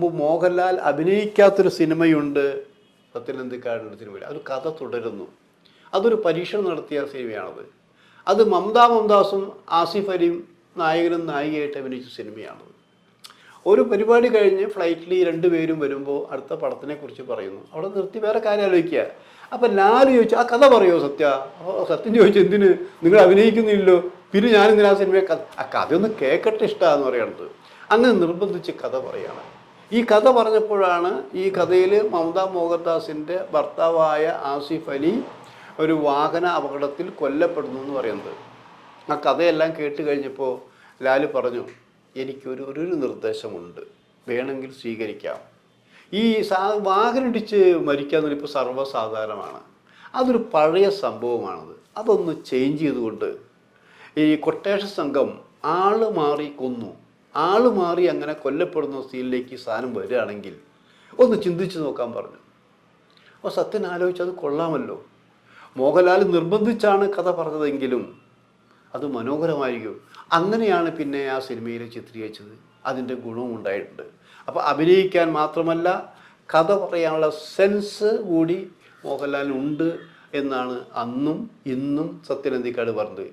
മുമ്പ് മോഹൻലാൽ അഭിനയിക്കാത്തൊരു സിനിമയുണ്ട് സത്യനന്ദിക്കാടിൻ്റെ സിനിമയിൽ. അതൊരു കഥ തുടരുന്നു. അതൊരു പരീക്ഷണം നടത്തിയ സിനിമയാണത്. അത് മമതാ മോഹൻദാസും ആസിഫ് അലിയും നായകനും നായികയായിട്ട് അഭിനയിച്ച സിനിമയാണത്. ഒരു പരിപാടി കഴിഞ്ഞ് ഫ്ലൈറ്റിൽ ഈ രണ്ടുപേരും വരുമ്പോൾ അടുത്ത പടത്തിനെക്കുറിച്ച് പറയുന്നു. അവിടെ നിർത്തി വേറെ കാര്യം ആലോചിക്കുക. അപ്പം ലാൽ ചോദിച്ചു, ആ കഥ പറയുമോ സത്യ? അപ്പോൾ സത്യം ചോദിച്ചു, എന്തിന് നിങ്ങൾ അഭിനയിക്കുന്നില്ലല്ലോ, പിന്നെ ഞാനെന്തിനാ സിനിമയെ ആ കഥയൊന്ന് കേൾക്കട്ടെ ഇഷ്ടമാണെന്ന് പറയണത്. അങ്ങനെ നിർബന്ധിച്ച് കഥ പറയുകയാണ്. ഈ കഥ പറഞ്ഞപ്പോഴാണ് ഈ കഥയിൽ മമതാ മോഹൻദാസിൻ്റെ ഭർത്താവായ ആസിഫ് അലി ഒരു വാഹന അപകടത്തിൽ കൊല്ലപ്പെടുന്നു എന്ന് പറയുന്നത്. ആ കഥയെല്ലാം കേട്ട് കഴിഞ്ഞപ്പോൾ ലാൽ പറഞ്ഞു, എനിക്കൊരു നിർദ്ദേശമുണ്ട്, വേണമെങ്കിൽ സ്വീകരിക്കാം. ഈ വാഹനമിടിച്ച് മരിക്കാന്ന് ഇപ്പോൾ സർവ്വസാധാരണമാണ്. അതൊരു പഴയ സംഭവമാണത്. അതൊന്ന് ചേഞ്ച് ചെയ്തുകൊണ്ട് ഈ കൊട്ടേഷൻ സംഘം ആള് മാറി കൊന്നു, ആള് മാറി അങ്ങനെ കൊല്ലപ്പെടുന്ന സ്ഥിതിയിലേക്ക് സാധനം വരികയാണെങ്കിൽ ഒന്ന് ചിന്തിച്ച് നോക്കാൻ പറഞ്ഞു. അപ്പോൾ സത്യൻ ആലോചിച്ചത് കൊള്ളാമല്ലോ. മോഹൻലാൽ നിർബന്ധിച്ചാണ് കഥ പറഞ്ഞതെങ്കിലും അത് മനോഹരമായിരിക്കും. അങ്ങനെയാണ് പിന്നെ ആ സിനിമയിൽ ചിത്രീകരിച്ചത്. അതിൻ്റെ ഗുണവും ഉണ്ടായിട്ടുണ്ട്. അപ്പോൾ അഭിനയിക്കാൻ മാത്രമല്ല, കഥ പറയാനുള്ള സെൻസ് കൂടി മോഹൻലാലിനുണ്ട് എന്നാണ് അന്നും ഇന്നും സത്യനന്ദിക്കാട് പറഞ്ഞത്.